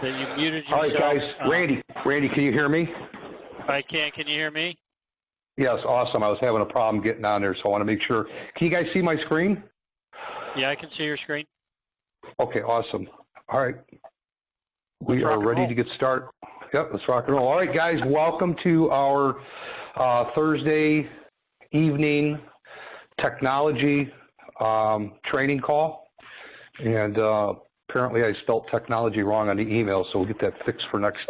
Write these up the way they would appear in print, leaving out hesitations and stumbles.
that you muted All yourself. right, guys. Randy, can you hear me? I can. Can you hear me? Yes, awesome. I was having a problem getting on there, so I want to make sure. Can you guys see my screen? Yeah, I can see your screen. Okay, awesome. All right. We Let's are rock and ready roll. to get started. Yep, let's rock and roll. All right, guys, welcome to our Thursday evening technology training call. And apparently I spelled technology wrong on the email, so we'll get that fixed for next.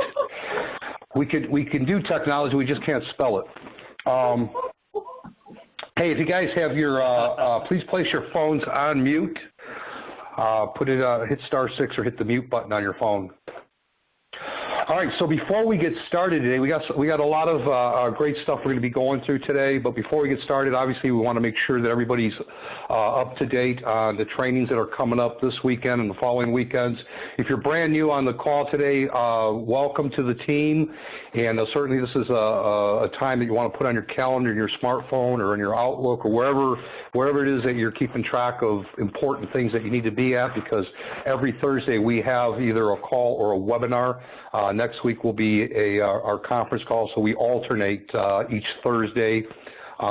We can do technology, we just can't spell it. Hey, if you guys have your, please place your phones on mute. Hit *6 or hit the mute button on your phone. All right, so before we get started today, we got a lot of great stuff we're going to be going through today. But before we get started, obviously we want to make sure that everybody's up to date on the trainings that are coming up this weekend and the following weekends. If you're brand new on the call today, welcome to the team. And certainly this is a time that you want to put on your calendar, in your smartphone, or in your Outlook, or wherever it is that you're keeping track of important things that you need to be at, because every Thursday we have either a call or a webinar. Next week will be our conference call, so we alternate each Thursday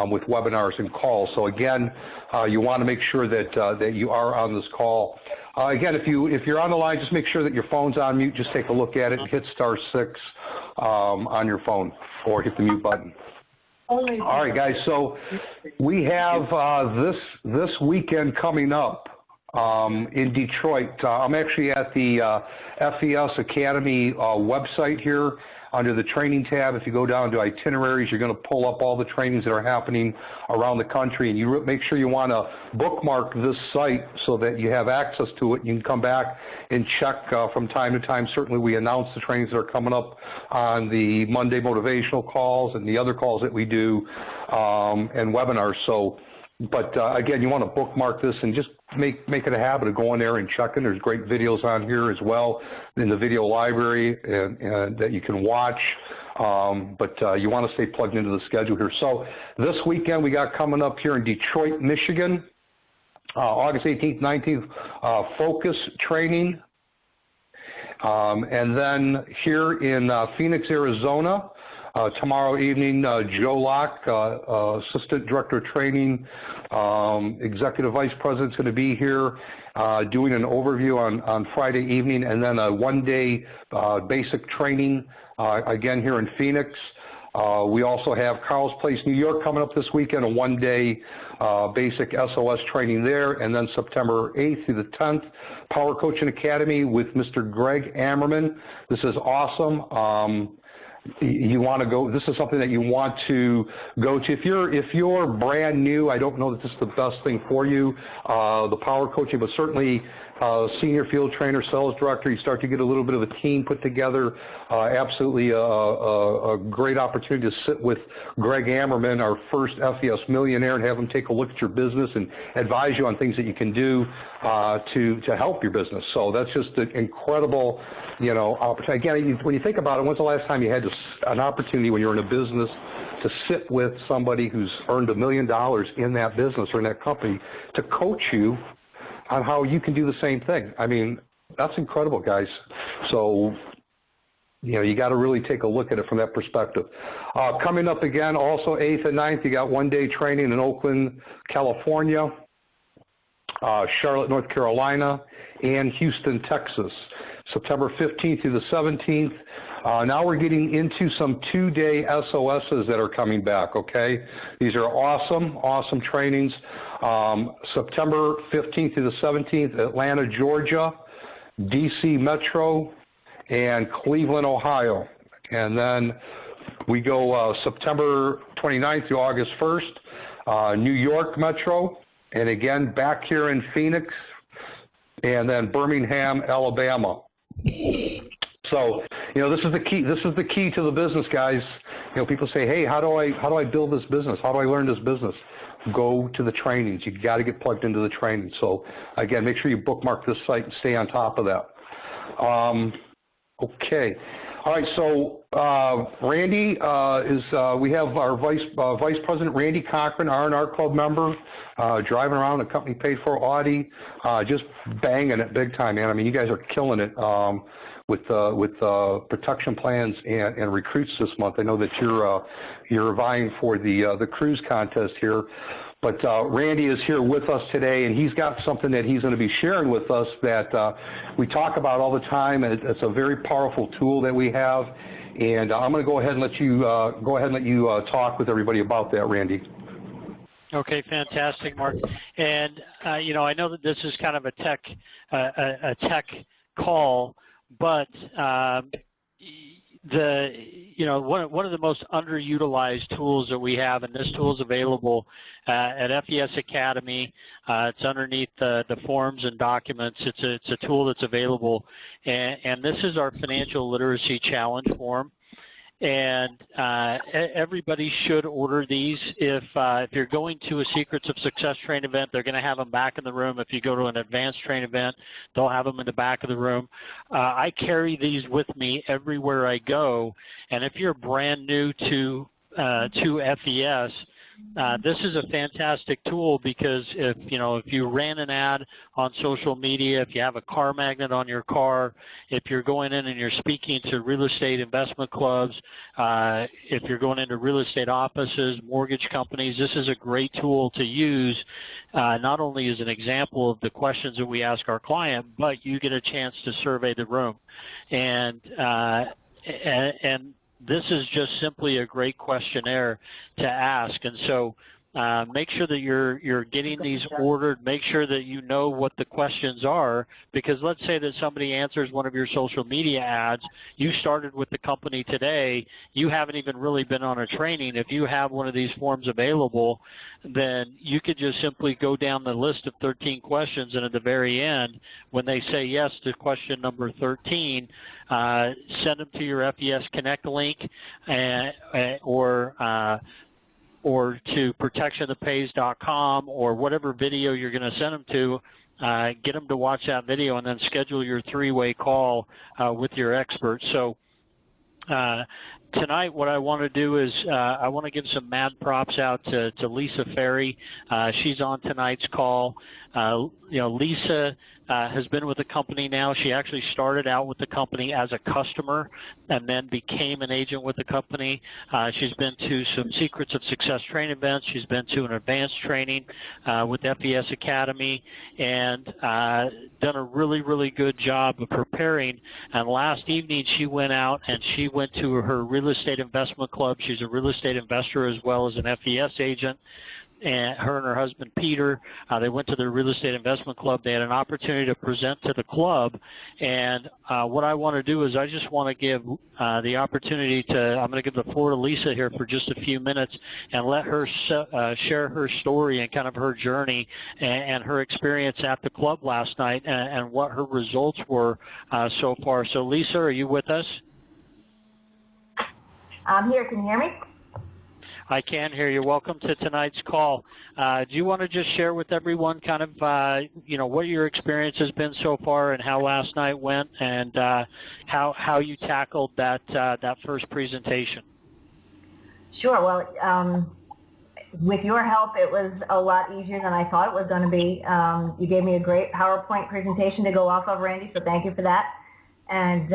with webinars and calls. So again, you want to make sure that you are on this call. Again, if you're on the line, just make sure that your phone's on mute. Just take a look at it and hit *6 on your phone, or hit the mute button. All right, guys. So we have this weekend coming up. In Detroit. I'm actually at the FES Academy website here under the training tab. If you go down to itineraries, you're going to pull up all the trainings that are happening around the country, and you make sure you want to bookmark this site so that you have access to it. You can come back and check from time to time. Certainly we announce the trainings that are coming up on the Monday motivational calls and the other calls that we do and webinars. But again, you want to bookmark this and just make it a habit of going there and checking. There's great videos on here as well in the video library and that you can watch. But you want to stay plugged into the schedule here. So this weekend we got coming up here in Detroit, Michigan, August 18th, 19th, focus training. And then here in Phoenix, Arizona, tomorrow evening, Joe Locke, Assistant Director of Training, Executive Vice President, is going to be here doing an overview on Friday evening, and then a one-day basic training again here in Phoenix. We also have Carl's Place, New York coming up this weekend, a one-day basic SOS training there, and then September 8th through the 10th, Power Coaching Academy with Mr. Greg Ammerman. This is awesome. You want to go, this is something that you want to go to. If you're brand new, I don't know that this is the best thing for you, the power coaching, but certainly senior field trainer, sales director, you start to get a little bit of a team put together. Absolutely a great opportunity to sit with Greg Ammerman, our first FES millionaire, and have him take a look at your business and advise you on things that you can do to help your business. So that's just an incredible, opportunity. Again, when you think about it, when's the last time you had an opportunity when you're in a business to sit with somebody who's earned $1 million in that business or in that company to coach you on how you can do the same thing? I mean, that's incredible, guys. So, you got to really take a look at it from that perspective. Coming up again, also 8th and 9th, you got one-day training in Oakland, California, Charlotte, North Carolina, and Houston, Texas, September 15th through the 17th. Now we're getting into some two-day SOSs that are coming back, okay? These are awesome trainings. September 15th through the 17th, Atlanta, Georgia, DC Metro, and Cleveland, Ohio. And then we go September 29th through August 1st, New York Metro, and again back here in Phoenix, and then Birmingham, Alabama. So, this is the key. This is the key to the business, guys. People say, "Hey, how do I build this business? How do I learn this business?" Go to the trainings. You got to get plugged into the training. So, again, make sure you bookmark this site and stay on top of that. Okay. All right. So Randy we have our Vice President Randy Cochran, R&R Club member, driving around a company paid for Audi, just banging it big time, man. I mean, you guys are killing it with protection plans and recruits this month. I know that you're vying for the cruise contest here. But Randy is here with us today, and he's got something that he's going to be sharing with us that we talk about all the time. It's a very powerful tool that we have, and I'm going to go ahead and let you talk with everybody about that, Randy. Okay, fantastic, Mark. And you know, I know that this is kind of a tech call, but one of the most underutilized tools that we have, and this tool is available at FES Academy. It's underneath the forms and documents. It's a tool that's available, and this is our financial literacy challenge form. And everybody should order these. If you're going to a Secrets of Success train event, they're going to have them back in the room. If you go to an advanced train event, they'll have them in the back of the room. I carry these with me everywhere I go. And if you're brand new to FES, this is a fantastic tool because if you ran an ad on social media, if you have a car magnet on your car, if you're going in and you're speaking to real estate investment clubs, if you're going into real estate offices, mortgage companies, this is a great tool to use, not only as an example of the questions that we ask our client, but you get a chance to survey the room. And this is just simply a great questionnaire to ask. And so make sure that you're getting these ordered. Make sure that you know what the questions are, because let's say that somebody answers one of your social media ads. You started with the company today. You haven't even really been on a training. If you have one of these forms available, then you could just simply go down the list of 13 questions, and at the very end, when they say yes to question number 13, send them to your FES Connect link or to protectionthatpays.com or whatever video you're going to send them to. Get them to watch that video and then schedule your three-way call with your expert. So tonight what I want to do is I want to give some mad props out to Lisa Ferry. She's on tonight's call. Lisa has been with the company now. She actually started out with the company as a customer and then became an agent with the company. She's been to some Secrets of Success training events. She's been to an advanced training with FES Academy and done a really, really good job of preparing. And last evening she went out and she went to her real estate investment club. She's a real estate investor as well as an FES agent. And her and her husband Peter, they went to their real estate investment club. They had an opportunity to present to the club, and what I want to do is I just want to give the opportunity I'm going to give the floor to Lisa here for just a few minutes and let her share her story and kind of her journey and her experience at the club last night and what her results were so far. So Lisa, are you with us? I'm here. Can you hear me? I can hear you. Welcome to tonight's call. Do you want to just share with everyone kind of, what your experience has been so far and how last night went and how you tackled that first presentation? Sure. Well, with your help, it was a lot easier than I thought it was going to be. You gave me a great PowerPoint presentation to go off of, Randy, so thank you for that. And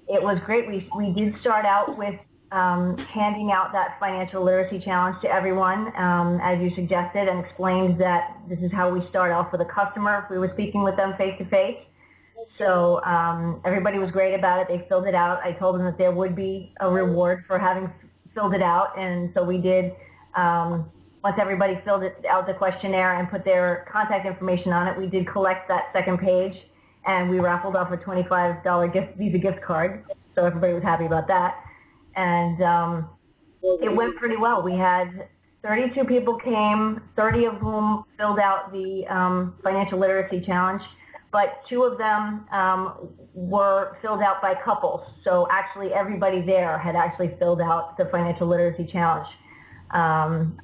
it was great. We did start out with handing out that financial literacy challenge to everyone, as you suggested, and explained that this is how we start off with a customer if we were speaking with them face-to-face. So everybody was great about it. They filled it out. I told them that there would be a reward for having filled it out, and so we did. Once everybody filled out the questionnaire and put their contact information on it, we did collect that second page, and we raffled off a $25 Visa gift card, so everybody was happy about that. And it went pretty well. We had 32 people came, 30 of whom filled out the financial literacy challenge, but 2 of them were filled out by couples. So actually everybody there had actually filled out the financial literacy challenge.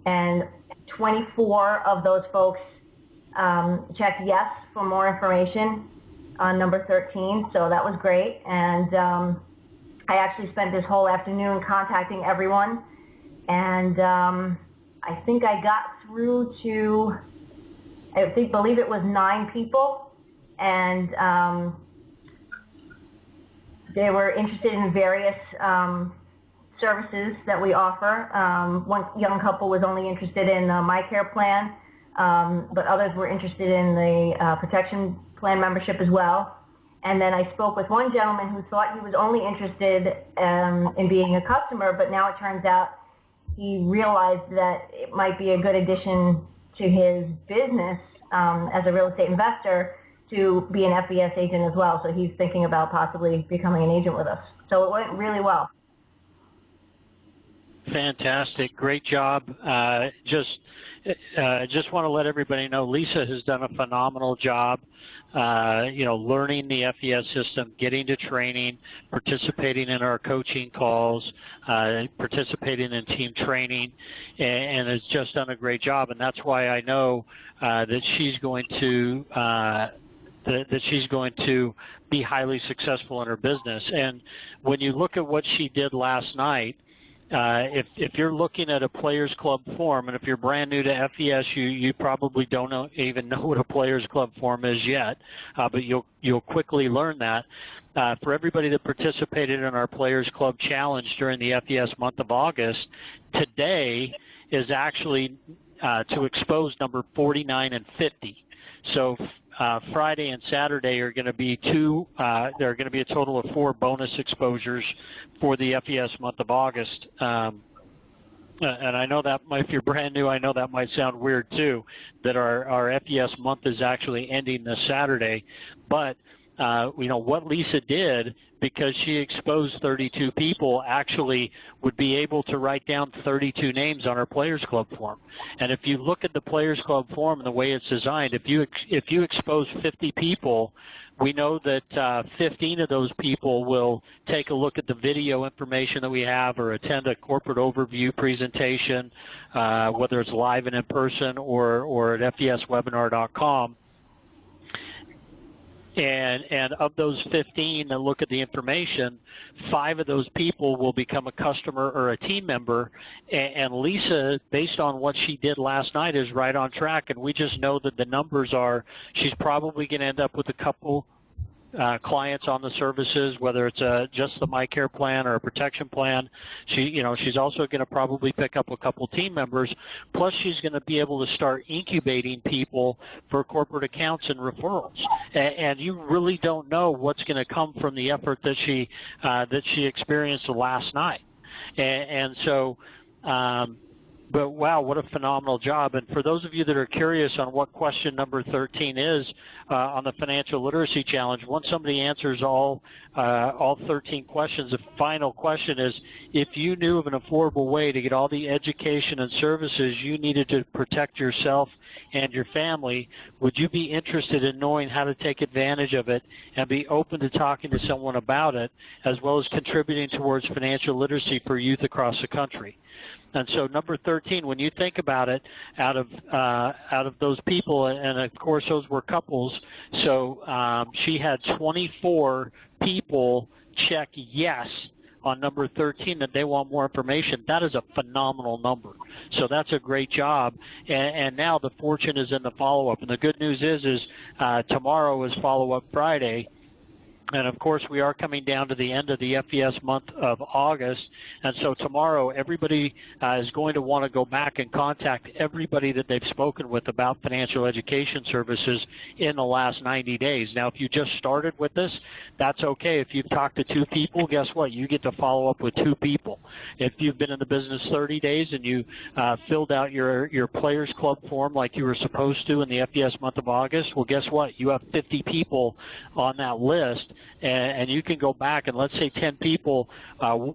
And 24 of those folks checked yes for more information. on number 13, so that was great. And I actually spent this whole afternoon contacting everyone, and I think I got through to, believe it was 9 people, and they were interested in various services that we offer. One young couple was only interested in the MyCare plan, but others were interested in the protection plan membership as well. And then I spoke with one gentleman who thought he was only interested in being a customer, but now it turns out he realized that it might be a good addition to his business as a real estate investor to be an FES agent as well. So he's thinking about possibly becoming an agent with us. So it went really well. Fantastic. Great job. Just want to let everybody know Lisa has done a phenomenal job, learning the FES system, getting to training, participating in our coaching calls, participating in team training, and has just done a great job. And that's why I know that she's going to be highly successful in her business. And when you look at what she did last night, if you're looking at a Players Club form, and if you're brand new to FES, you probably don't even know what a Players Club form is yet, but you'll quickly learn that. For everybody that participated in our Players Club Challenge during the FES month of August, today is actually to expose number 49 and 50. So Friday and Saturday are going to be there are going to be a total of 4 bonus exposures for the FES month of August. And I know that if you're brand new, I know that might sound weird too, that our FES month is actually ending this Saturday. But what Lisa did, because she exposed 32 people, actually would be able to write down 32 names on her Players Club form. And if you look at the Players Club form and the way it's designed, if you expose 50 people, we know that 15 of those people will take a look at the video information that we have or attend a corporate overview presentation, whether it's live and in person or at feswebinar.com. And of those 15 that look at the information, 5 of those people will become a customer or a team member. And Lisa, based on what she did last night, is right on track. And we just know that the numbers are, she's probably going to end up with a couple clients on the services, whether it's just the MyCare plan or a protection plan. She's also going to probably pick up a couple team members. Plus, she's going to be able to start incubating people for corporate accounts and referrals. And you really don't know what's going to come from the effort that she experienced last night. And so. But wow, what a phenomenal job. And for those of you that are curious on what question number 13 is on the Financial Literacy Challenge, once somebody answers all 13 questions, the final question is, if you knew of an affordable way to get all the education and services you needed to protect yourself and your family, would you be interested in knowing how to take advantage of it and be open to talking to someone about it, as well as contributing towards financial literacy for youth across the country? And so number 13, when you think about it, out of those people, and of course those were couples, so she had 24 people check yes on number 13 that they want more information. That is a phenomenal number. So that's a great job. And now the fortune is in the follow-up. And the good news is tomorrow is follow-up Friday. And of course, we are coming down to the end of the FES month of August. And so tomorrow, everybody is going to want to go back and contact everybody that they've spoken with about financial education services in the last 90 days. Now, if you just started with this, that's okay. If you've talked to 2 people, guess what? You get to follow up with 2 people. If you've been in the business 30 days and you filled out your Players Club form like you were supposed to in the FES month of August, well, guess what? You have 50 people on that list. And you can go back and let's say 10 people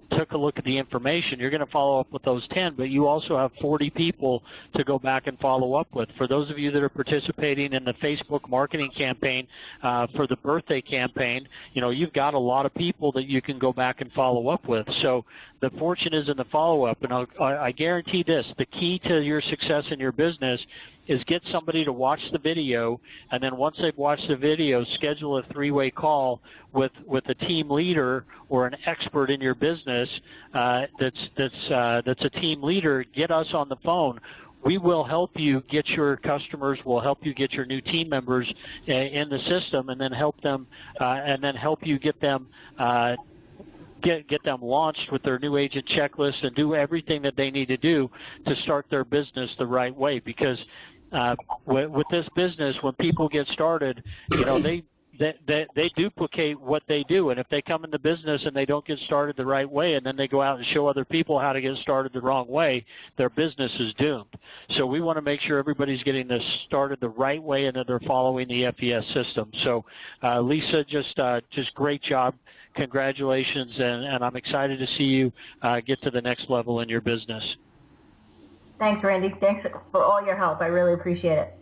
took a look at the information. You're going to follow up with those 10, but you also have 40 people to go back and follow up with. For those of you that are participating in the Facebook marketing campaign for the birthday campaign, you've got a lot of people that you can go back and follow up with. So the fortune is in the follow-up, and I guarantee this, the key to your success in your business is get somebody to watch the video, and then once they've watched the video, schedule a three-way call with a team leader or an expert in your business that's a team leader. Get us on the phone. We will help you get your customers. We'll help you get your new team members in the system, and then help them, help you get them. Get them launched with their new agent checklist and do everything that they need to do to start their business the right way. Because with this business, when people get started, they duplicate what they do, and if they come into business and they don't get started the right way, and then they go out and show other people how to get started the wrong way, their business is doomed. So we want to make sure everybody's getting this started the right way and that they're following the FES system. So Lisa, just great job. Congratulations, and I'm excited to see you get to the next level in your business. Thanks, Randy. Thanks for all your help. I really appreciate it.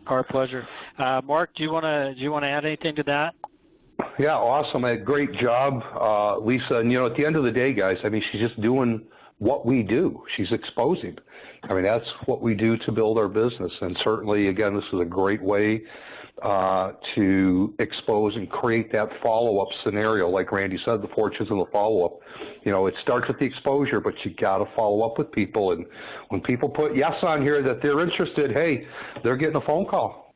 Our pleasure. Mark, do you want to add anything to that? Yeah, awesome. Great job, Lisa. And, at the end of the day, guys, I mean, she's just doing what we do. She's exposing. I mean, that's what we do to build our business. And certainly, again, this is a great way to expose and create that follow-up scenario. Like Randy said, the fortunes of the follow-up. It starts with the exposure, but you got to follow up with people. And when people put yes on here that they're interested, hey, they're getting a phone call.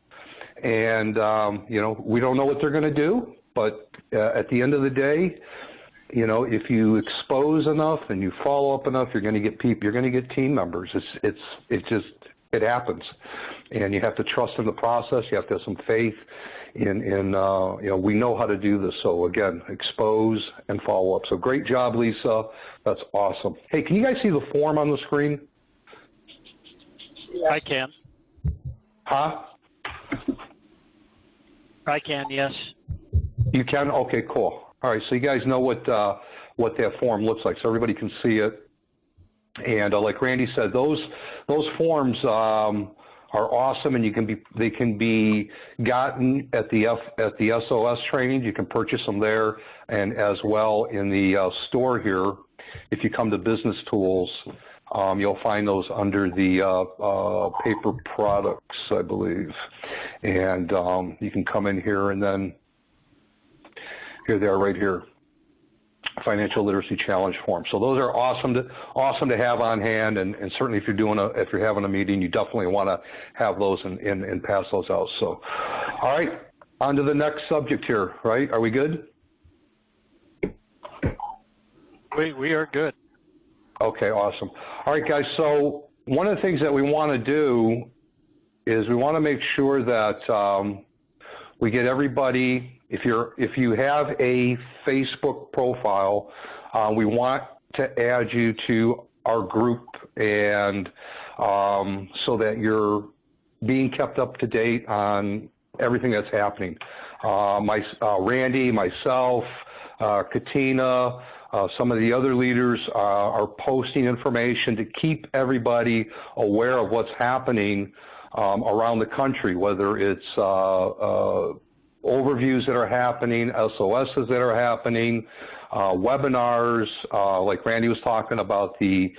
And, we don't know what they're going to do, but at the end of the day, if you expose enough and you follow up enough, you're going to get people, you're going to get team members. It happens, and you have to trust in the process. You have to have some faith in we know how to do this. So again, expose and follow up. So great job, Lisa. That's awesome. Hey, can you guys see the form on the screen? I can. Huh? I can, yes. You can? Okay, cool. All right, so you guys know what that form looks like, so everybody can see it. And like Randy said, those forms are awesome, and they can be gotten at the SOS training. You can purchase them there, and as well in the store here. If you come to Business Tools, you'll find those under the paper products, I believe. And you can come in here, and then here they are right here. Financial Literacy Challenge form. So those are awesome to have on hand, and certainly if you're having a meeting, you definitely want to have those and pass those out. So, all right, on to the next subject here. Right? Are we good? We are good. Okay, awesome. All right, guys. So one of the things that we want to do is we want to make sure that we get everybody. If you have a Facebook profile, we want to add you to our group, and so that you're being kept up to date on everything that's happening. Randy, myself, Katina, some of the other leaders are posting information to keep everybody aware of what's happening around the country, whether it's overviews that are happening, SOSs that are happening, webinars, like Randy was talking about the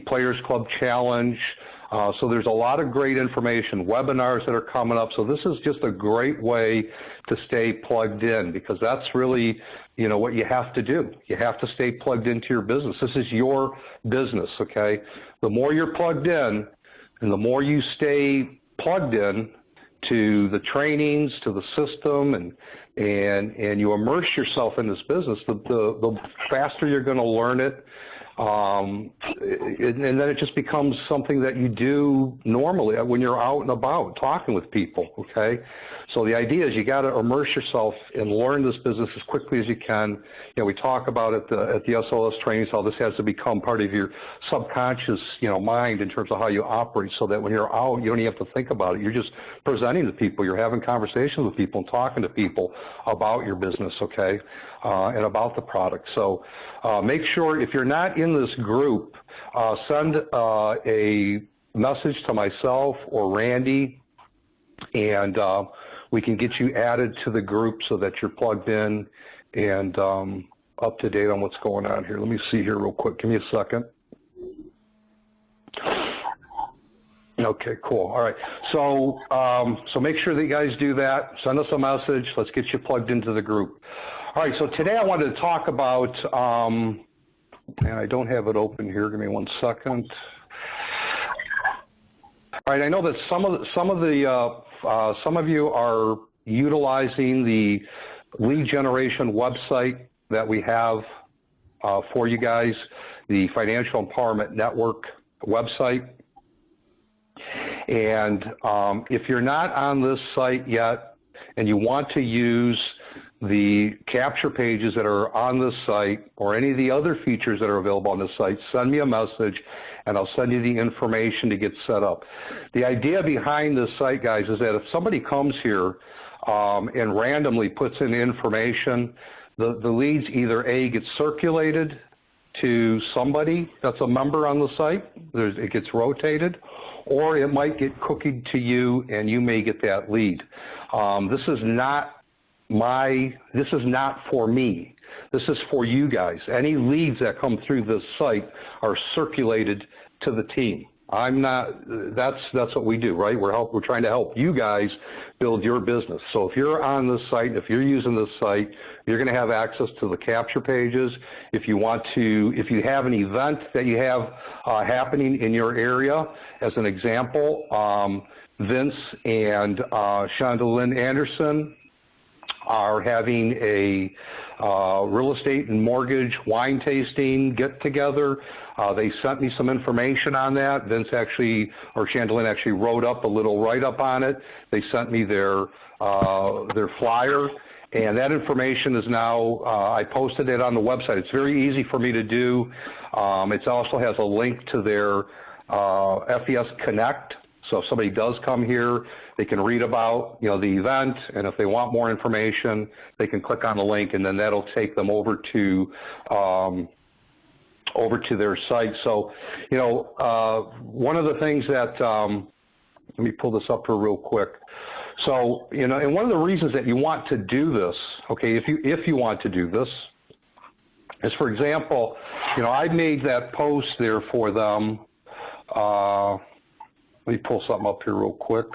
Players Club Challenge. So there's a lot of great information, webinars that are coming up. So this is just a great way to stay plugged in, because that's really, what you have to do. You have to stay plugged into your business. This is your business, okay? The more you're plugged in and the more you stay plugged in to the trainings, to the system, and you immerse yourself in this business, the faster you're going to learn it, and then it just becomes something that you do normally when you're out and about talking with people, okay? So the idea is you got to immerse yourself and learn this business as quickly as you can. We talk about it at the SOS trainings, how this has to become part of your subconscious, mind in terms of how you operate, so that when you're out, you don't even have to think about it. You're just presenting to people. You're having conversations with people and talking to people about your business, okay, and about the product. So make sure, if you're not in this group, send a message to myself or Randy, and we can get you added to the group so that you're plugged in and up to date on what's going on here. Let me see here real quick. Give me a second. Okay, cool. All right. So, so make sure that you guys do that. Send us a message. Let's get you plugged into the group. All right. So today I wanted to talk about, and I don't have it open here. Give me 1 second. All right. I know that some of you are utilizing the lead generation website that we have for you guys, the Financial Empowerment Network website. And if you're not on this site yet and you want to use the capture pages that are on this site or any of the other features that are available on this site, send me a message and I'll send you the information to get set up. The idea behind this site, guys, is that if somebody comes here and randomly puts in information, the leads either A, get circulated to somebody that's a member on the site, it gets rotated, or it might get cookied to you and you may get that lead. This is not for me. This is for you guys. Any leads that come through this site are circulated to the team. That's what we do, right? We're trying to help you guys build your business. So if you're on this site, if you're using this site, you're going to have access to the capture pages. If you have an event that you have happening in your area, as an example, Vince and Shonda Anderson are having a real estate and mortgage wine tasting get-together. They sent me some information on that. Vince actually, or Chandelier actually wrote up a little write-up on it. They sent me their flyer, and that information is now, I posted it on the website. It's very easy for me to do. It also has a link to their FES Connect. So if somebody does come here, they can read about, the event, and if they want more information, they can click on the link, and then that'll take them over to their site. So, one of the things that, let me pull this up here real quick. So, and one of the reasons that you want to do this, okay, if you want to do this, is, for example, I made that post there for them. Let me pull something up here real quick.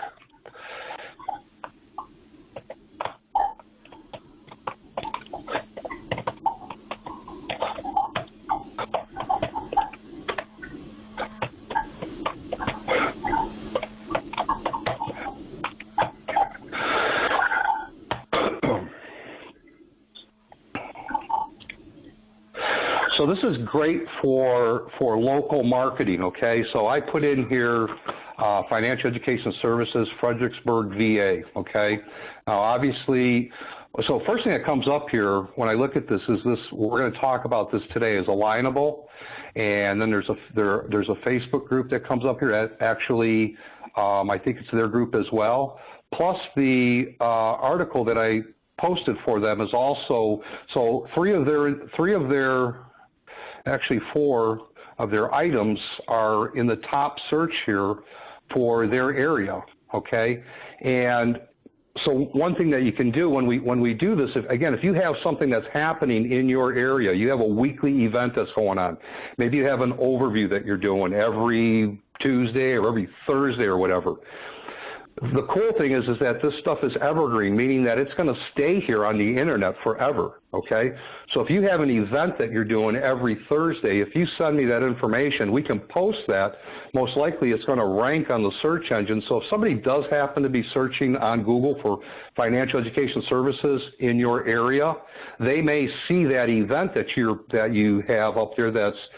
So this is great for local marketing, okay? So I put in here Financial Education Services, Fredericksburg, VA, okay? Now obviously, so first thing that comes up here when I look at this is this, we're going to talk about this today, is Alignable, and then there's a Facebook group that comes up here that actually, I think it's their group as well, plus the article that I posted for them is also, so actually 4 of their items are in the top search here for their area, okay? And so one thing that you can do when we do this, if you have something that's happening in your area, you have a weekly event that's going on, maybe you have an overview that you're doing every Tuesday or every Thursday or whatever. The cool thing is that this stuff is evergreen, meaning that it's going to stay here on the internet forever, okay? So if you have an event that you're doing every Thursday, if you send me that information, we can post that. Most likely it's going to rank on the search engine. So if somebody does happen to be searching on Google for financial education services in your area, they may see that event that you have up there that's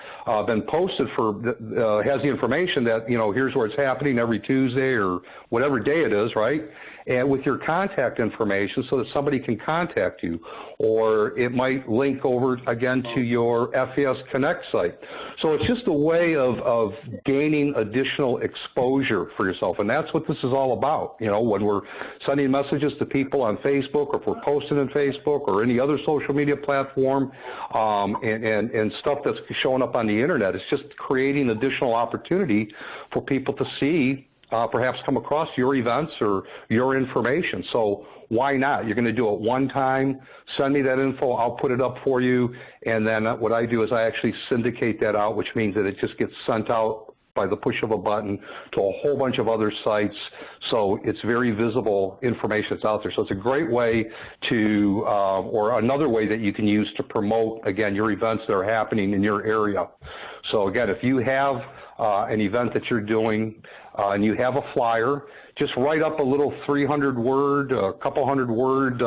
been posted has the information that, here's where it's happening every Tuesday or whatever day it is, right? And with your contact information so that somebody can contact you. Or it might link over again to your FES Connect site. So it's just a way of gaining additional exposure for yourself. And that's what this is all about. When we're sending messages to people on Facebook, or if we're posting on Facebook or any other social media platform, and stuff that's showing up on the internet, it's just creating additional opportunity for people to see, perhaps come across your events or your information. So why not? You're going to do it one time, send me that info, I'll put it up for you, and then what I do is I actually syndicate that out, which means that it just gets sent out by the push of a button to a whole bunch of other sites. So it's very visible information that's out there. So it's a great way to, or another way that you can use to promote, again, your events that are happening in your area. So again, if you have an event that you're doing and you have a flyer, just write up a little 300-word, a couple hundred-word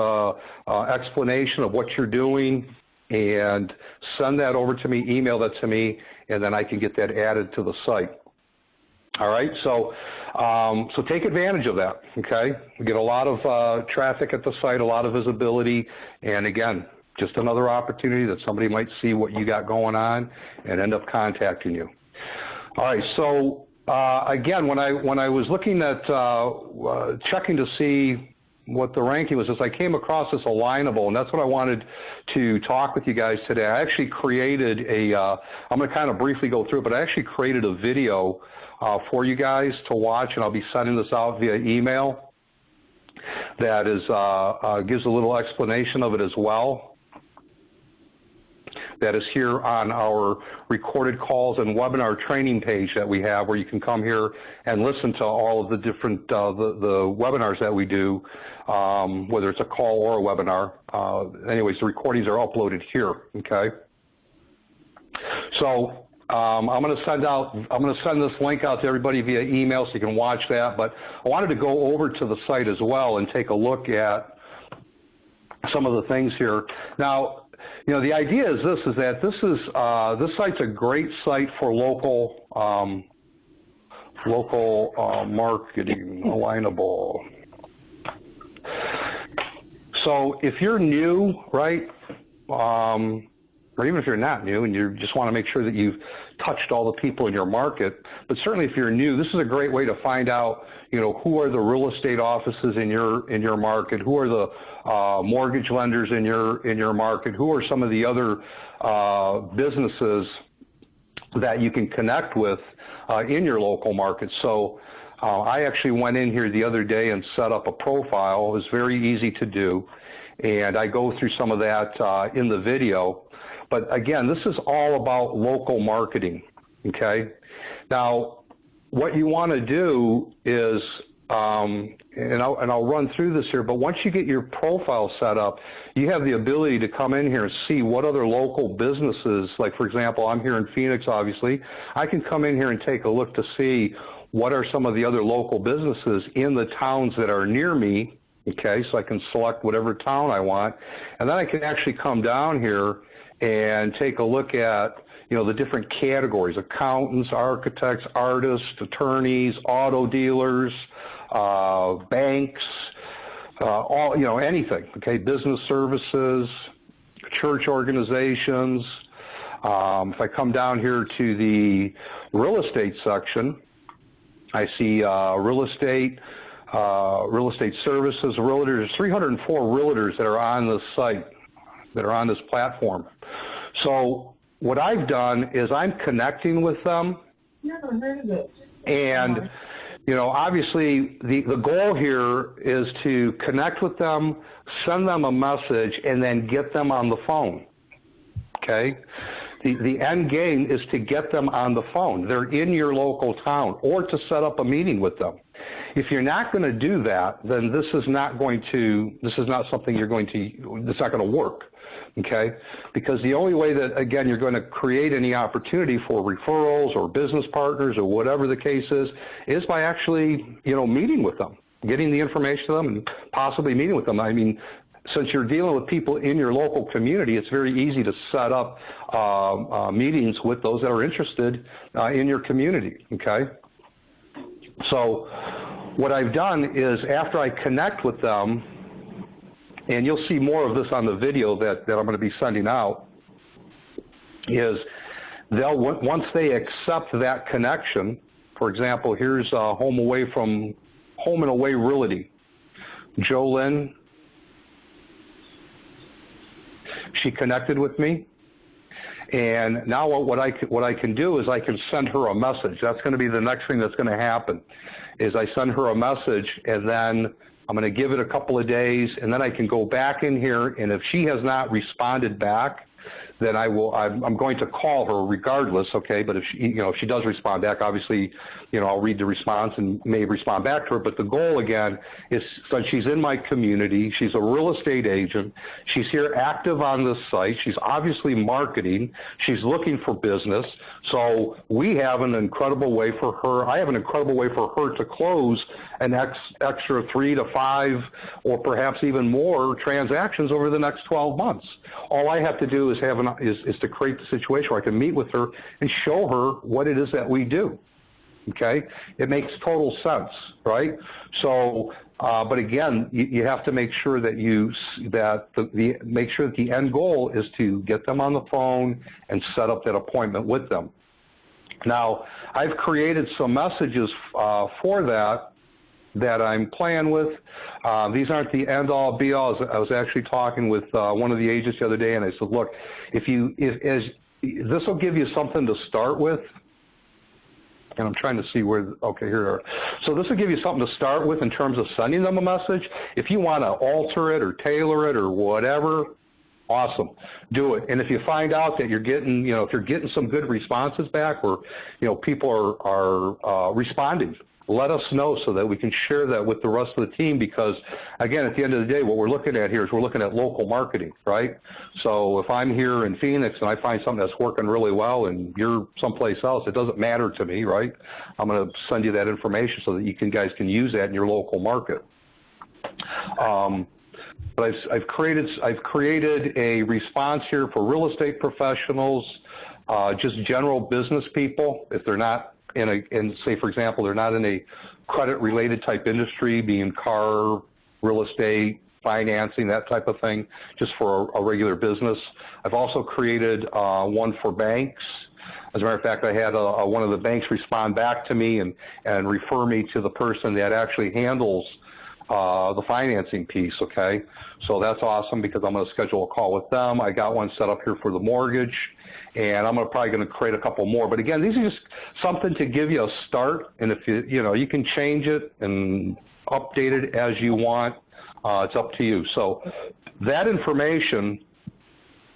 explanation of what you're doing and send that over to me, email that to me, and then I can get that added to the site. All right, so so take advantage of that, okay? We get a lot of traffic at the site, a lot of visibility, and again, just another opportunity that somebody might see what you got going on and end up contacting you. All right, so again, when I was looking at checking to see what the ranking was, I came across this alignable, and that's what I wanted to talk with you guys today. I actually created a, I'm going to kind of briefly go through it, but I actually created a video for you guys to watch, and I'll be sending this out via email. That is gives a little explanation of it as well. That is here on our recorded calls and webinar training page that we have, where you can come here and listen to all of the different the webinars that we do, whether it's a call or a webinar. Anyways, the recordings are uploaded here. Okay. So I'm going to send this link out to everybody via email so you can watch that. But I wanted to go over to the site as well and take a look at some of the things here. Now, you know, the idea is this: is that this site's a great site for local marketing, alignable. So if you're new, right, or even if you're not new and you just want to make sure that you've touched all the people in your market, but certainly if you're new, this is a great way to find out, you know, who are the real estate offices in your market, who are the mortgage lenders in your market, who are some of the other businesses that you can connect with in your local market. So I actually went in here the other day and set up a profile. It was very easy to do, and I go through some of that in the video. But again, this is all about local marketing, okay? Now, what you want to do is, and I'll run through this here, but once you get your profile set up, you have the ability to come in here and see what other local businesses, like for example, I'm here in Phoenix, obviously. I can come in here and take a look to see what are some of the other local businesses in the towns that are near me, okay? So I can select whatever town I want, and then I can actually come down here and take a look at, you know, the different categories: accountants, architects, artists, attorneys, auto dealers, banks, all, you know, anything, okay, business services, church organizations. If I come down here to the real estate section, I see real estate services, realtors. There's 304 realtors that are on this site, that are on this platform. So what I've done is I'm connecting with them, and you know, obviously the goal here is to connect with them, send them a message, and then get them on the phone. Okay? The end game is to get them on the phone. They're in your local town, or to set up a meeting with them. If you're not going to do that, then this is not something you're going to, it's not going to work, okay? Because the only way that, again, you're going to create any opportunity for referrals or business partners or whatever the case is by actually, you know, meeting with them, getting the information to them and possibly meeting with them. I mean, since you're dealing with people in your local community, it's very easy to set up meetings with those that are interested in your community, okay? So what I've done is, after I connect with them, and you'll see more of this on the video that I'm going to be sending out, is once they accept that connection, for example, here's Home and Away Realty. Jolynn, she connected with me, and now what I can do is I can send her a message. That's going to be the next thing that's going to happen, is I send her a message, and then I'm going to give it a couple of days, and then I can go back in here, and if she has not responded back, then I'm going to call her regardless, okay? But if she, if she does respond back, obviously, I'll read the response and may respond back to her. But the goal, again, is that she's in my community. She's a real estate agent. She's here active on this site. She's obviously marketing. She's looking for business. So we have an incredible way for her. I have an incredible way for her to close an extra 3 to 5 or perhaps even more transactions over the next 12 months. All I have to do is is to create the situation where I can meet with her and show her what it is that we do. Okay, it makes total sense, right? So, but again, you have to make sure that make sure that the end goal is to get them on the phone and set up that appointment with them. Now, I've created some messages for that I'm playing with. These aren't the end-all, be-all. I was actually talking with one of the agents the other day, and I said, look, this will give you something to start with. And I'm trying to see where, okay, here they are. So this will give you something to start with in terms of sending them a message. If you want to alter it or tailor it or whatever, awesome, do it. And if you find out that you're getting, if you're getting some good responses back or, people are responding, let us know so that we can share that with the rest of the team because, again, at the end of the day, what we're looking at here is we're looking at local marketing, right? So if I'm here in Phoenix and I find something that's working really well and you're someplace else, it doesn't matter to me, right? I'm going to send you that information so that you guys can use that in your local market. But I've created a response here for real estate professionals, just general business people, if they're not say, for example, they're not in a credit-related type industry, being car, real estate, financing, that type of thing, just for a regular business. I've also created one for banks. As a matter of fact, I had one of the banks respond back to me and refer me to the person that actually handles the financing piece, okay? So that's awesome because I'm going to schedule a call with them. I got one set up here for the mortgage, and I'm probably going to create a couple more. But again, these are just something to give you a start, and if you can change it and update it as you want. It's up to you. So that information,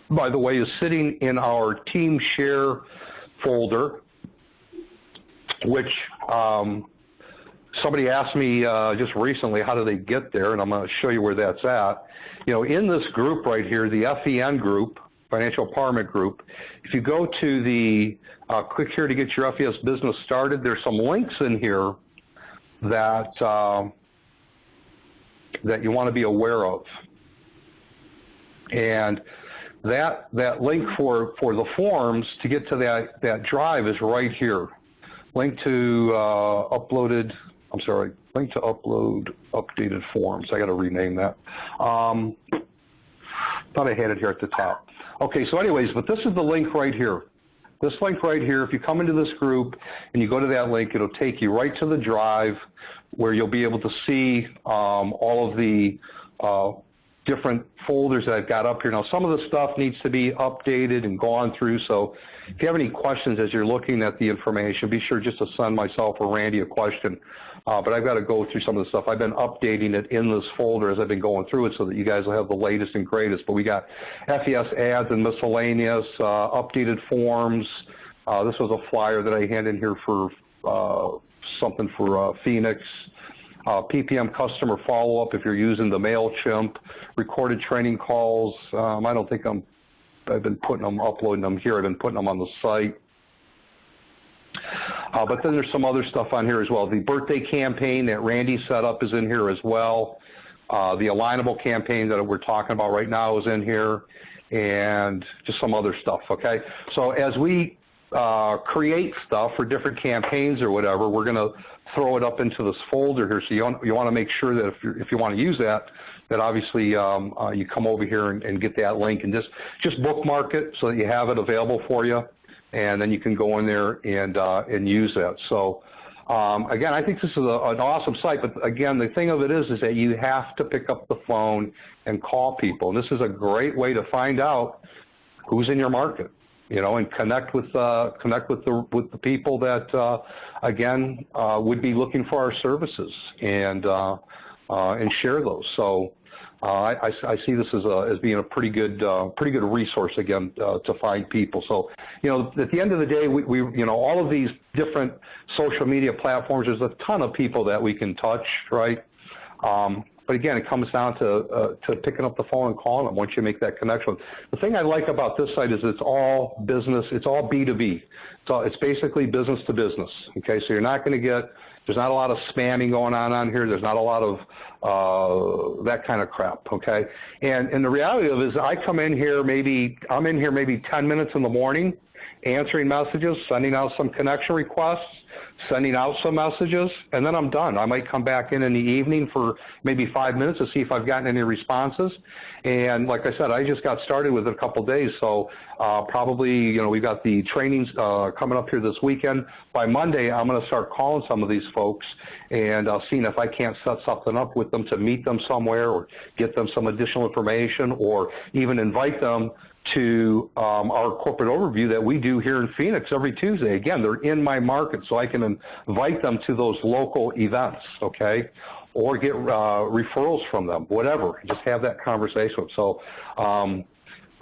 by the way, is sitting in our team share folder, which somebody asked me just recently, how do they get there? And I'm going to show you where that's at. In this group right here, the FEN group, Financial Empowerment Group, if you go to the click here to get your FES business started, there's some links in here that that you want to be aware of. And that link for the forms to get to that drive is right here. Link to upload updated forms. I got to rename that. Thought I had it here at the top. Okay, so anyways, but this is the link right here. This link right here, if you come into this group and you go to that link, it'll take you right to the drive where you'll be able to see all of the different folders that I've got up here. Now, some of the stuff needs to be updated and gone through, so if you have any questions as you're looking at the information, be sure just to send myself or Randy a question. But I've got to go through some of the stuff. I've been updating it in this folder as I've been going through it so that you guys will have the latest and greatest. But we got FES ads and miscellaneous, updated forms. This was a flyer that I handed in here for something for Phoenix. PPM customer follow-up if you're using the MailChimp, recorded training calls. I don't think I've been uploading them here. I've been putting them on the site. But then there's some other stuff on here as well. The birthday campaign that Randy set up is in here as well. The alignable campaign that we're talking about right now is in here, and just some other stuff, okay? So as we create stuff for different campaigns or whatever, we're going to throw it up into this folder here. So you want to make sure that if you want to use that obviously you come over here and get that link and just bookmark it so that you have it available for you, and then you can go in there and use that. So again, I think this is an awesome site, but again, the thing of it is that you have to pick up the phone and call people. And this is a great way to find out who's in your market, and connect with the people that again would be looking for our services and share those. So I see this as being a pretty good resource again to find people. So, at the end of the day, we all of these different social media platforms. There's a ton of people that we can touch, right? But again, it comes down to picking up the phone and calling them once you make that connection. The thing I like about this site is it's all business. It's all B2B. So it's basically business to business. Okay, so you're not going to get. There's not a lot of spamming going on here. There's not a lot of that kind of crap, okay? And the reality of it is I come in here I'm in here maybe 10 minutes in the morning, answering messages, sending out some connection requests, sending out some messages, and then I'm done. I might come back in the evening for maybe 5 minutes to see if I've gotten any responses. And like I said, I just got started with it a couple days, so probably, we've got the trainings coming up here this weekend. By Monday, I'm going to start calling some of these folks and seeing if I can't set something up with them to meet them somewhere or get them some additional information or even invite them to our corporate overview that we do here in Phoenix every Tuesday. Again, they're in my market, so I can invite them to those local events, okay, or get referrals from them, whatever. Just have that conversation. So,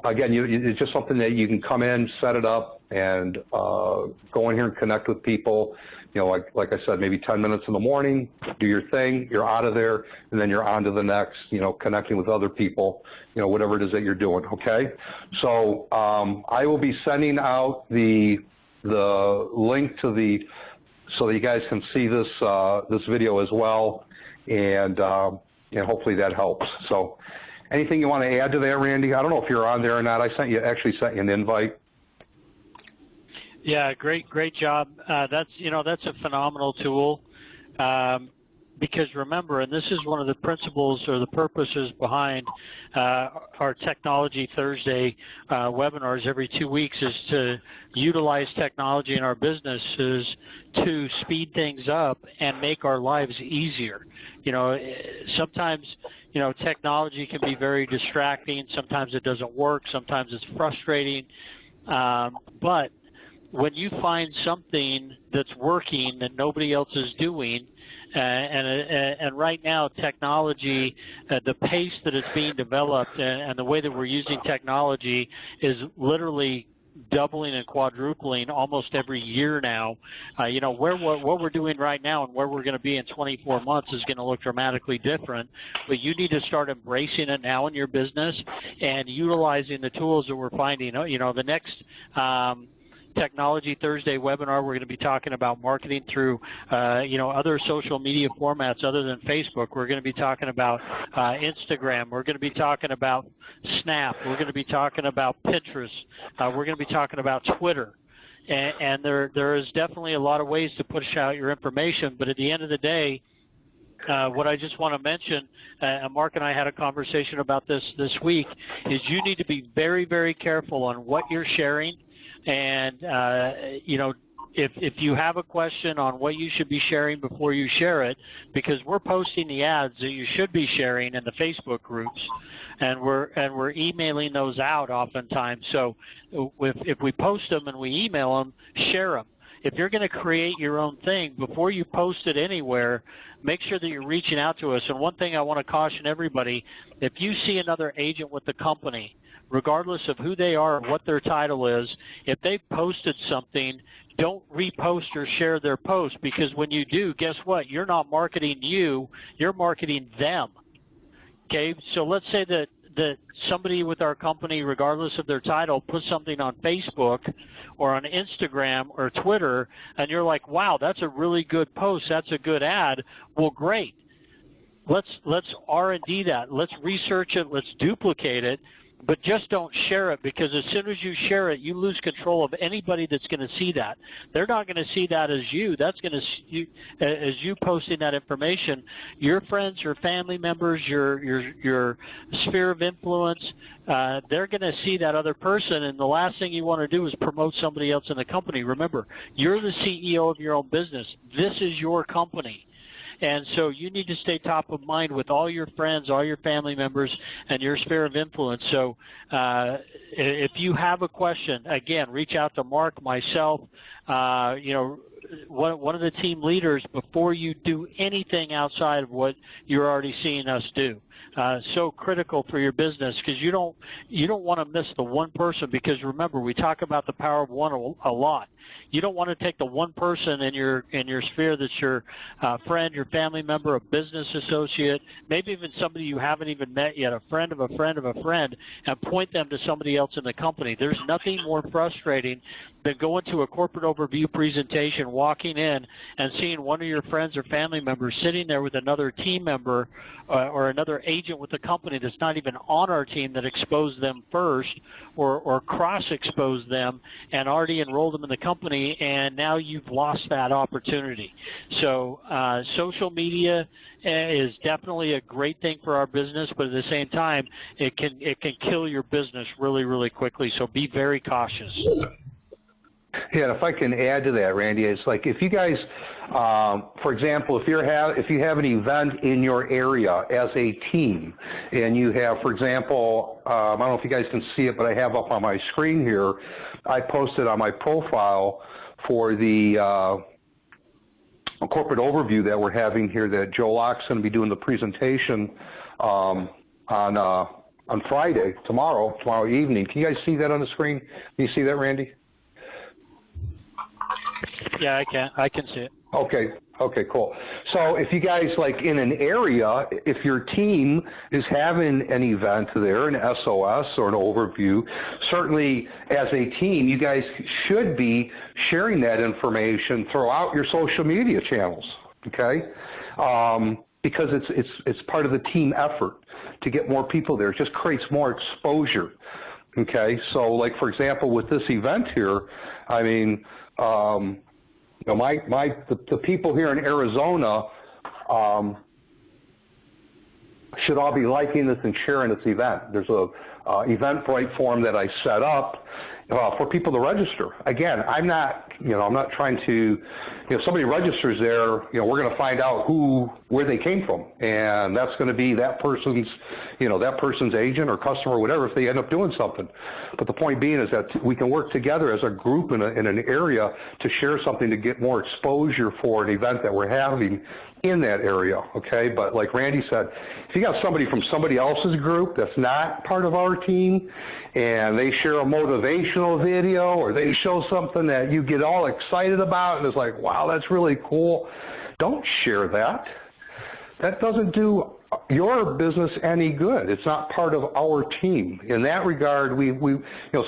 again, it's just something that you can come in, set it up, and go in here and connect with people. Like I said, maybe 10 minutes in the morning, do your thing, you're out of there, and then you're on to the next, connecting with other people, whatever it is that you're doing, okay? So I will be sending out the link to so that you guys can see this this video as well, and hopefully that helps. So anything you want to add to that, Randy? I don't know if you're on there or not. I actually sent you an invite. Yeah, great job. That's a phenomenal tool, because remember, and this is one of the principles or the purposes behind our Technology Thursday webinars every 2 weeks, is to utilize technology in our businesses to speed things up and make our lives easier. Sometimes technology can be very distracting. Sometimes it doesn't work. Sometimes it's frustrating, but when you find something that's working that nobody else is doing, and right now technology, the pace that it's being developed and the way that we're using technology is literally doubling and quadrupling almost every year now. What we're doing right now and where we're going to be in 24 months is going to look dramatically different, but you need to start embracing it now in your business and utilizing the tools that we're finding. The next Technology Thursday webinar, we're going to be talking about marketing through, other social media formats other than Facebook. We're going to be talking about Instagram. We're going to be talking about Snap. We're going to be talking about Pinterest. We're going to be talking about Twitter. And there is definitely a lot of ways to push out your information, but at the end of the day, what I just want to mention, Mark and I had a conversation about this week, is you need to be very, very careful on what you're sharing. And, if you have a question on what you should be sharing before you share it, because we're posting the ads that you should be sharing in the Facebook groups, and we're emailing those out oftentimes. So if we post them and we email them, share them. If you're going to create your own thing, before you post it anywhere, make sure that you're reaching out to us. And one thing I want to caution everybody, if you see another agent with the company, regardless of who they are or what their title is, if they've posted something, don't repost or share their post, because when you do, guess what? You're not marketing you, you're marketing them. Okay, so let's say that somebody with our company, regardless of their title, puts something on Facebook or on Instagram or Twitter, and you're like, wow, that's a really good post, that's a good ad. Well, great. Let's R&D that. Let's research it. Let's duplicate it. But just don't share it, because as soon as you share it, you lose control of anybody that's going to see that. They're not going to see that as you. That's going to as you posting that information. Your friends, your family members, your sphere of influence, they're going to see that other person, and the last thing you want to do is promote somebody else in the company. Remember, you're the CEO of your own business. This is your company. And so you need to stay top of mind with all your friends, all your family members, and your sphere of influence. So if you have a question, again, reach out to Mark, myself, one of the team leaders before you do anything outside of what you're already seeing us do. so critical for your business, because you don't want to miss the one person, because remember, we talk about the power of one a lot. You don't want to take the one person in your sphere that's your friend, your family member, a business associate, maybe even somebody you haven't even met yet, a friend of a friend of a friend, and point them to somebody else in the company. There's nothing more frustrating than going to a corporate overview presentation, walking in and seeing one of your friends or family members sitting there with another team member or another agent with the company that's not even on our team, that exposed them first or cross-exposed them and already enrolled them in the company, and now you've lost that opportunity. So social media is definitely a great thing for our business, but at the same time, it can kill your business really, really quickly. So be very cautious. Yeah, and if I can add to that, Randy, it's like if you guys, for example, if you have an event in your area as a team, and you have, for example, I don't know if you guys can see it, but I have up on my screen here, I posted on my profile for the corporate overview that we're having here, that Joe Locke's going to be doing the presentation on Friday, tomorrow evening. Can you guys see that on the screen? Can you see that, Randy? Yeah, I can see it. Okay, cool. So if you guys, like in an area, if your team is having an event there, an SOS or an overview, certainly as a team, you guys should be sharing that information throughout your social media channels, okay? Because it's part of the team effort to get more people there. It just creates more exposure, okay? So like, for example, with this event here, I mean, you know, the people here in Arizona should all be liking this and sharing this event. There's a Eventbrite form that I set up for people to register. Again, I'm not trying to, if somebody registers there, we're going to find out where they came from, and that's going to be that person's agent or customer or whatever if they end up doing something. But the point being is that we can work together as a group in an area to share something to get more exposure for an event that we're having in that area, okay? But like Randy said, if you got somebody from somebody else's group that's not part of our team, and they share a motivational video, or they show something that you get all excited about and it's like, wow, that's really cool, don't share that. That doesn't do your business any good. It's not part of our team. In that regard, we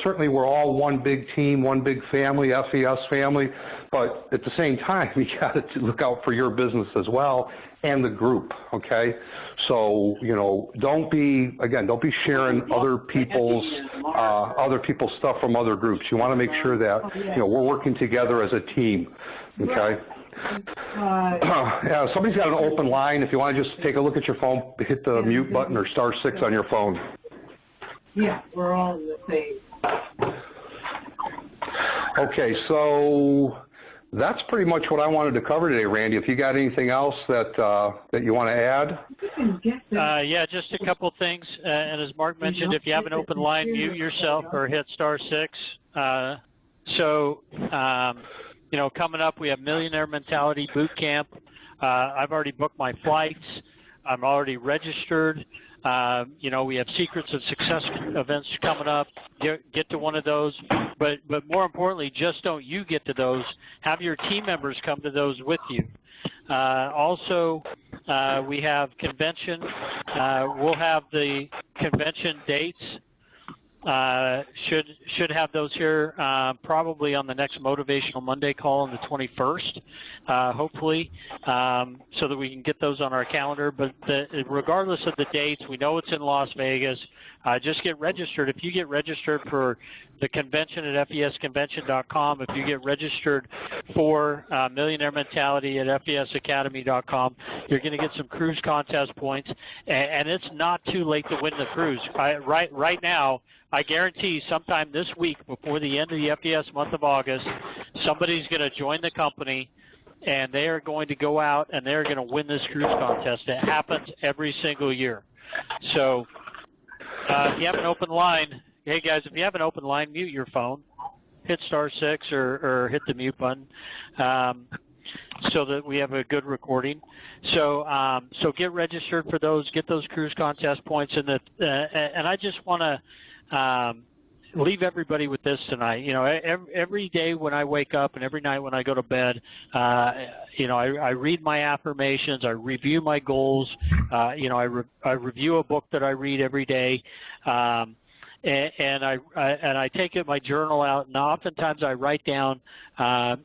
certainly we're all one big team, one big family, FES family, but at the same time, we got to look out for your business as well and the group, okay? So, don't be sharing other people's stuff from other groups. You want to make sure that, we're working together as a team, okay? Yeah, somebody's got an open line. If you want to just take a look at your phone, hit the mute button or *6 on your phone. Yeah, we're all in the same. Okay, so that's pretty much what I wanted to cover today, Randy. If you got anything else that you want to add? Yeah, just a couple things. And as Mark mentioned, if you have an open line, mute yourself or hit *6. Coming up, we have Millionaire Mentality Boot Camp. I've already booked my flights. I'm already registered. We have Secrets of Success events coming up. Get to one of those. But more importantly, just don't you get to those. Have your team members come to those with you. Also, we have convention. We'll have the convention dates. Should have those here probably on the next Motivational Monday call on the 21st, hopefully, so that we can get those on our calendar. But regardless of the dates, we know it's in Las Vegas. Just get registered. If you get registered for the convention at fesconvention.com, if you get registered for Millionaire Mentality at fesacademy.com, you're going to get some cruise contest points, and it's not too late to win the cruise. Right now, I guarantee sometime this week, before the end of the FES month of August, somebody's going to join the company, and they are going to go out and they're going to win this cruise contest. It happens every single year. So if you have an open line, hey guys, if you have an open line, mute your phone, hit *6 or hit the mute button. so that we have a good recording. So so get registered for those, get those cruise contest points, and and I just want to leave everybody with this tonight. You know, every day when I wake up and every night when I go to bed, you know, I read my affirmations, I review my goals, you know, I review a book that I read every day. And I take my journal out, and oftentimes I write down,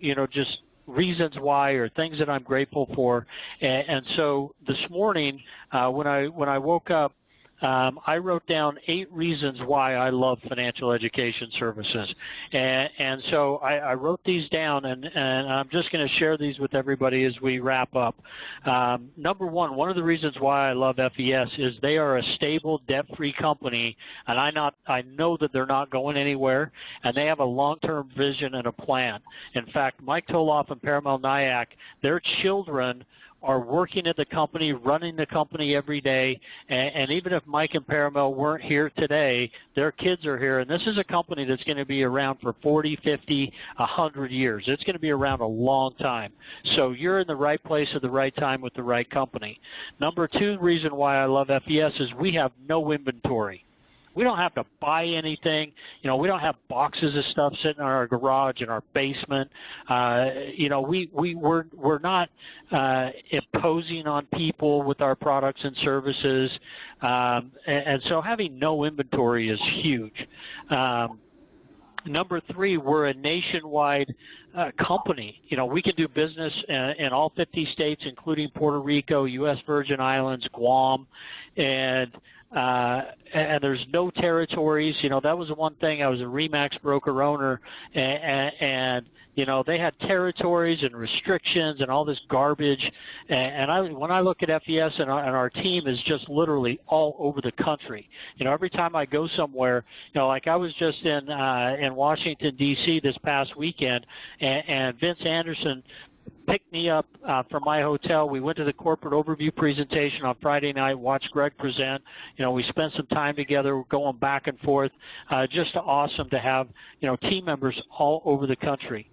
you know, just reasons why or things that I'm grateful for. And so this morning, when I woke up, I wrote down 8 reasons why I love financial education services, and so I wrote these down, and I'm just going to share these with everybody as we wrap up. Number one of the reasons why I love FES is they are a stable, debt-free company, and I know that they're not going anywhere, and they have a long-term vision and a plan. In fact, Mike Toloff and Paramel Nyack, their children are working at the company, running the company every day, and even if Mike and Paramel weren't here today, their kids are here, and this is a company that's going to be around for 40, 50, 100 years. It's going to be around a long time. So you're in the right place at the right time with the right company. Number 2 reason why I love FES is we have no inventory. We don't have to buy anything. You know, we don't have boxes of stuff sitting in our garage, in our basement. You know, we're not imposing on people with our products and services. And so having no inventory is huge. Number 3, we're a nationwide company. You know, we can do business in all 50 states, including Puerto Rico, U.S. Virgin Islands, Guam, and there's no territories. You know, that was the one thing. I was a RE/MAX broker owner, and you know, they had territories and restrictions and all this garbage. And when I look at FES and our team is just literally all over the country. You know, every time I go somewhere, you know, like I was just in Washington, D.C. this past weekend, and Vince Anderson picked me up from my hotel. We went to the corporate overview presentation on Friday night, watched Greg present. You know, we spent some time together going back and forth. Just awesome to have, you know, team members all over the country.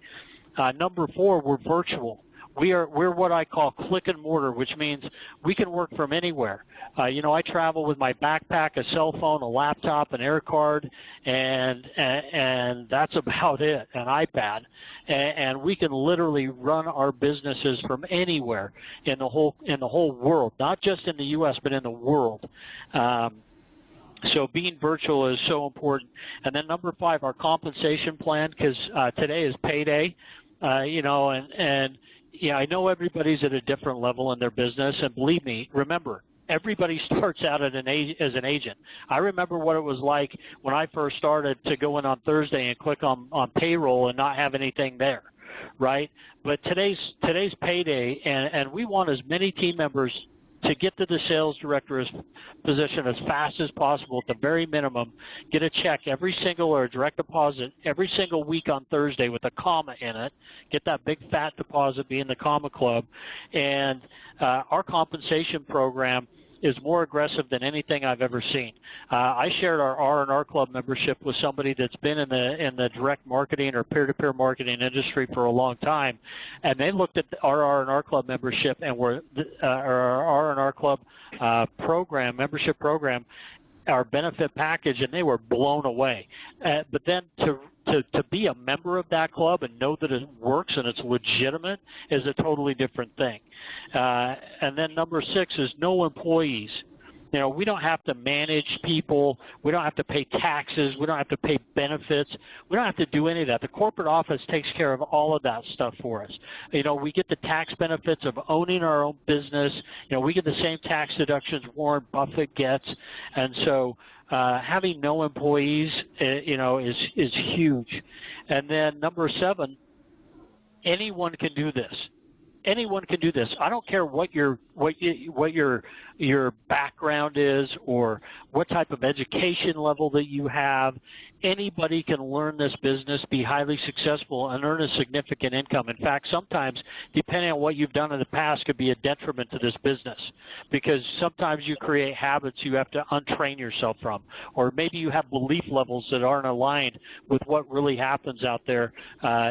Number 4, we're virtual. We're what I call click and mortar, which means we can work from anywhere. You know, I travel with my backpack, a cell phone, a laptop, an air card, and that's about it, an iPad. And we can literally run our businesses from anywhere in the whole world, not just in the U.S., but in the world. So being virtual is so important. And then number 5, our compensation plan, because today is payday, you know, and yeah, I know everybody's at a different level in their business, and believe me, remember, everybody starts out as an agent. I remember what it was like when I first started to go in on Thursday and click on payroll and not have anything there, right? But today's payday, and we want as many team members to get to the sales director position as fast as possible at the very minimum, get a check every single or a direct deposit every single week on Thursday with a comma in it, get that big fat deposit, be in the comma club, and our compensation program is more aggressive than anything I've ever seen. I shared our R&R Club membership with somebody that's been in the direct marketing or peer-to-peer marketing industry for a long time, and they looked at our R&R Club membership and our R&R Club membership program, our benefit package, and they were blown away. But then to be a member of that club and know that it works and it's legitimate is a totally different thing. And then number 6 is no employees. You know, we don't have to manage people. We don't have to pay taxes. We don't have to pay benefits. We don't have to do any of that. The corporate office takes care of all of that stuff for us. You know, we get the tax benefits of owning our own business. You know, we get the same tax deductions Warren Buffett gets. And so having no employees, you know, is huge. And then number 7, anyone can do this. Anyone can do this. I don't care what your background is or what type of education level that you have. Anybody can learn this business, be highly successful, and earn a significant income. In fact, sometimes, depending on what you've done in the past, could be a detriment to this business, because sometimes you create habits you have to untrain yourself from, or maybe you have belief levels that aren't aligned with what really happens out there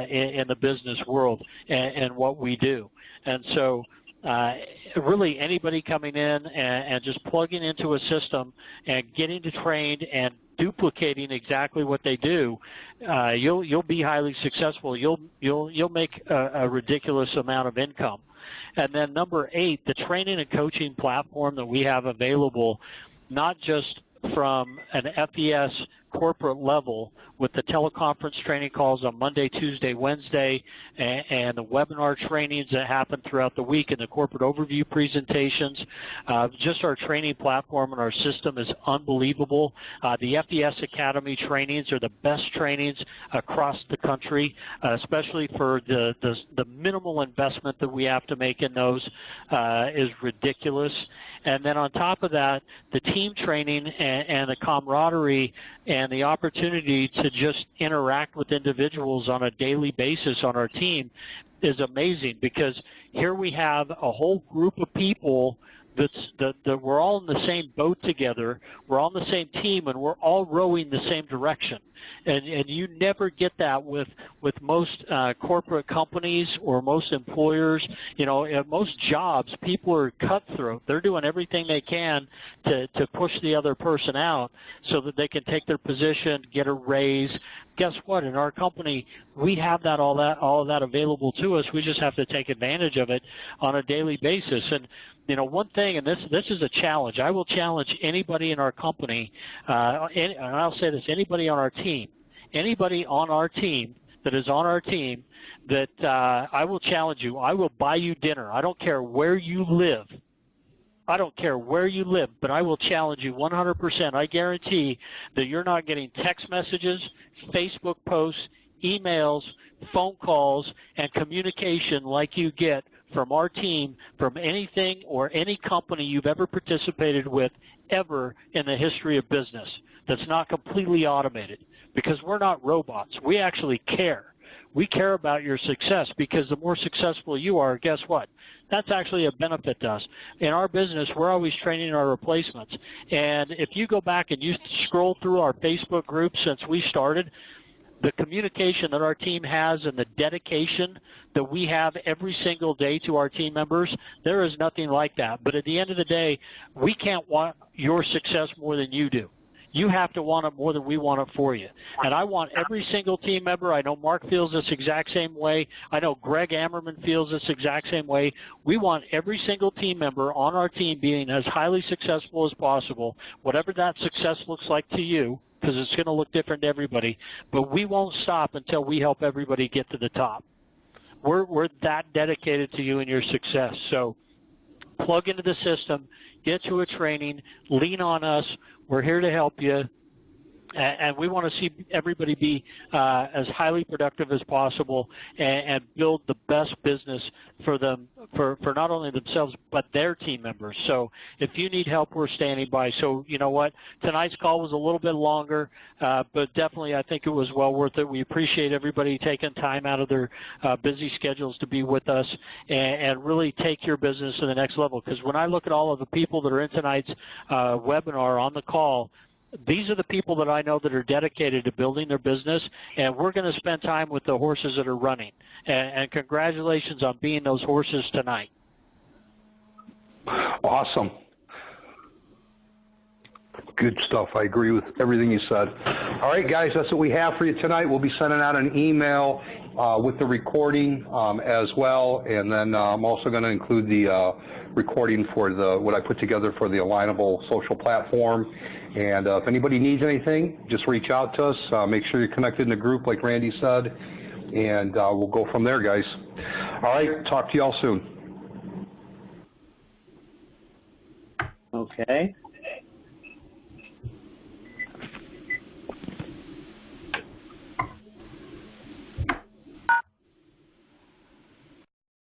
in the business world and what we do. And so really anybody coming in and just plugging into a system and getting trained and duplicating exactly what they do, you'll be highly successful. You'll make a ridiculous amount of income. And then number 8, the training and coaching platform that we have available, not just from an FES corporate level with the teleconference training calls on Monday, Tuesday, Wednesday, and the webinar trainings that happen throughout the week and the corporate overview presentations. Just our training platform and our system is unbelievable. The FES Academy trainings are the best trainings across the country, especially for the minimal investment that we have to make in those is ridiculous. And then on top of that, the team training and the camaraderie and the opportunity to just interact with individuals on a daily basis on our team is amazing, because here we have a whole group of people that we're all in the same boat together, we're all on the same team, and we're all rowing the same direction. And you never get that with most corporate companies or most employers. You know, at most jobs, people are cutthroat. They're doing everything they can to push the other person out so that they can take their position, get a raise. Guess what? In our company, we have all of that available to us. We just have to take advantage of it on a daily basis. And you know, one thing, and this is a challenge. I will challenge anybody in our company, and I'll say this: anybody on our team, that is on our team, that I will challenge you. I will buy you dinner. I don't care where you live. I don't care where you live, but I will challenge you 100%. I guarantee that you're not getting text messages, Facebook posts, emails, phone calls, and communication like you get from our team, from anything or any company you've ever participated with ever in the history of business that's not completely automated, because we're not robots. We actually care. We care about your success, because the more successful you are, guess what? That's actually a benefit to us. In our business, we're always training our replacements. And if you go back and you scroll through our Facebook group since we started, the communication that our team has and the dedication that we have every single day to our team members, there is nothing like that. But at the end of the day, we can't want your success more than you do. You have to want it more than we want it for you. And I want every single team member. I know Mark feels this exact same way. I know Greg Ammerman feels this exact same way. We want every single team member on our team being as highly successful as possible, whatever that success looks like to you, because it's going to look different to everybody. But we won't stop until we help everybody get to the top. We're that dedicated to you and your success. So plug into the system, get to a training, lean on us. We're here to help you, and we want to see everybody be as highly productive as possible and build the best business for them, for not only themselves but their team members. So if you need help, we're standing by. So you know what, tonight's call was a little bit longer, but definitely I think it was well worth it. We appreciate everybody taking time out of their busy schedules to be with us and really take your business to the next level. Because when I look at all of the people that are in tonight's webinar on the call, these are the people that I know that are dedicated to building their business, and we're going to spend time with the horses that are running. And congratulations on being those horses tonight. Awesome. Good stuff. I agree with everything you said. All right, guys, that's what we have for you tonight. We'll be sending out an email with the recording as well, and then I'm also going to include the recording for what I put together for the Alignable social platform. And if anybody needs anything, just reach out to us. Make sure you're connected in the group, like Randy said, and we'll go from there, guys. All right, talk to you all soon. Okay.